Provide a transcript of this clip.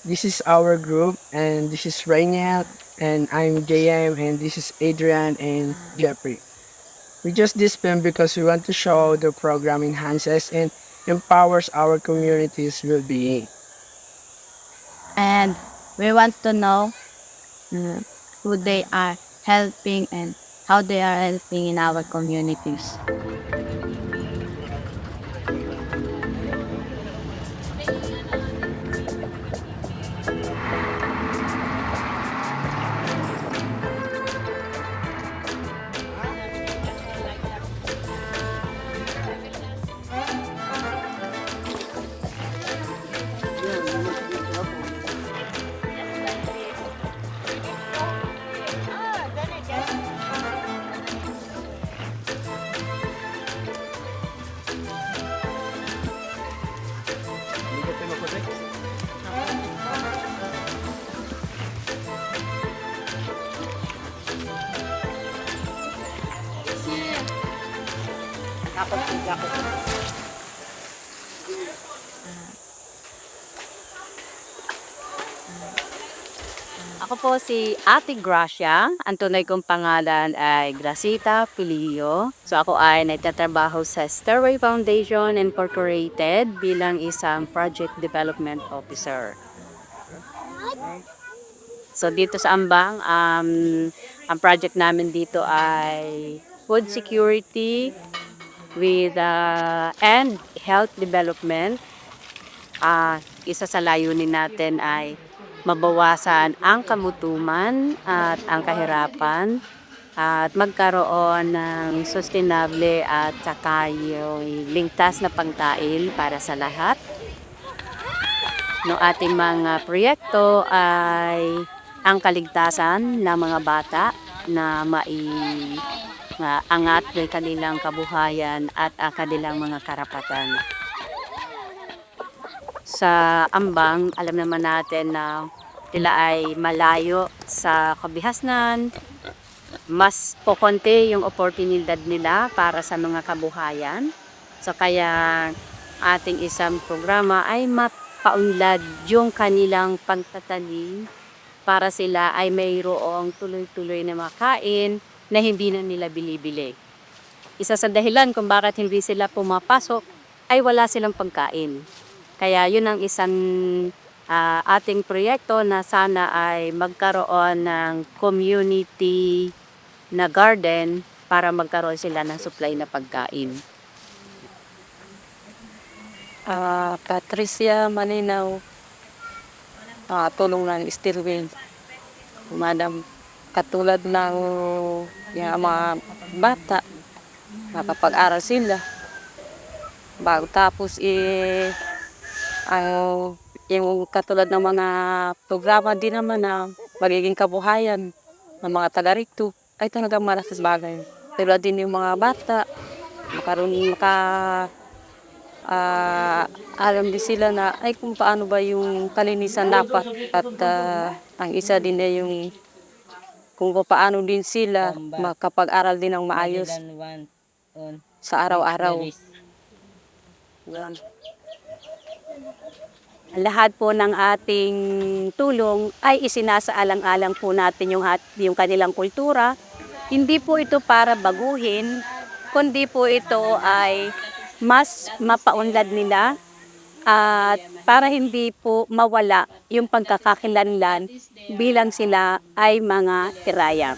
This is our group, and this is Rainiel, and I'm JM, and this is Adrian and Jeffrey. We just this film because we want to show the program enhances and empowers our community's well-being. And we want to know mm, who they are helping and how they are helping in our communities. Ako po si Ate Gracia. Ang tunay kong pangalan ay Gracita Pilillo. So ako ay nagtatrabaho sa Stairway Foundation Incorporated bilang isang Project Development Officer. So dito sa Ambang, ang project namin dito ay food security with and health development. Isa sa layunin natin ay mabawasan ang kamutuman at ang kahirapan at magkaroon ng sustainable at saka yung ligtas na pagkain para sa lahat. No ating mga proyekto ay ang kaligtasan ng mga bata na angat ng kanilang kabuhayan at kanilang mga karapatan. Sa Ambang, alam naman natin na sila ay malayo sa kabihasnan, mas pokonti yung oportunidad nila para sa mga kabuhayan. So kaya ating isang programa ay mapaunlad yung kanilang pagtatanim para sila ay mayroong tuloy-tuloy na makain na hindi na nila bilibili. Isa sa dahilan kung bakit hindi sila pumapasok ay wala silang pagkain. Kaya yun ang isang ating proyekto na sana ay magkaroon ng community na garden para magkaroon sila ng supply na pagkain. Patricia Maninaw, tulong ng Stilwell. Madam, katulad ng yung mga bata, makapag-aral sila. Bago tapos ang yung katulad ng mga programa din naman na magiging kabuhayan ng mga taga rito ay talagang malakas bagay. Pero din yung mga bata, alam din sila na ay kung paano ba yung kalinisan dapat at ang isa din na yung kung paano din sila makapag-aral din ng maayos sa araw-araw. Yan. Lahat po ng ating tulong ay isinasaalang-alang po natin yung kanilang kultura. Hindi po ito para baguhin, kundi po ito ay mas mapaunlad nila at para hindi po mawala yung pagkakakilanlan bilang sila ay mga tiraya.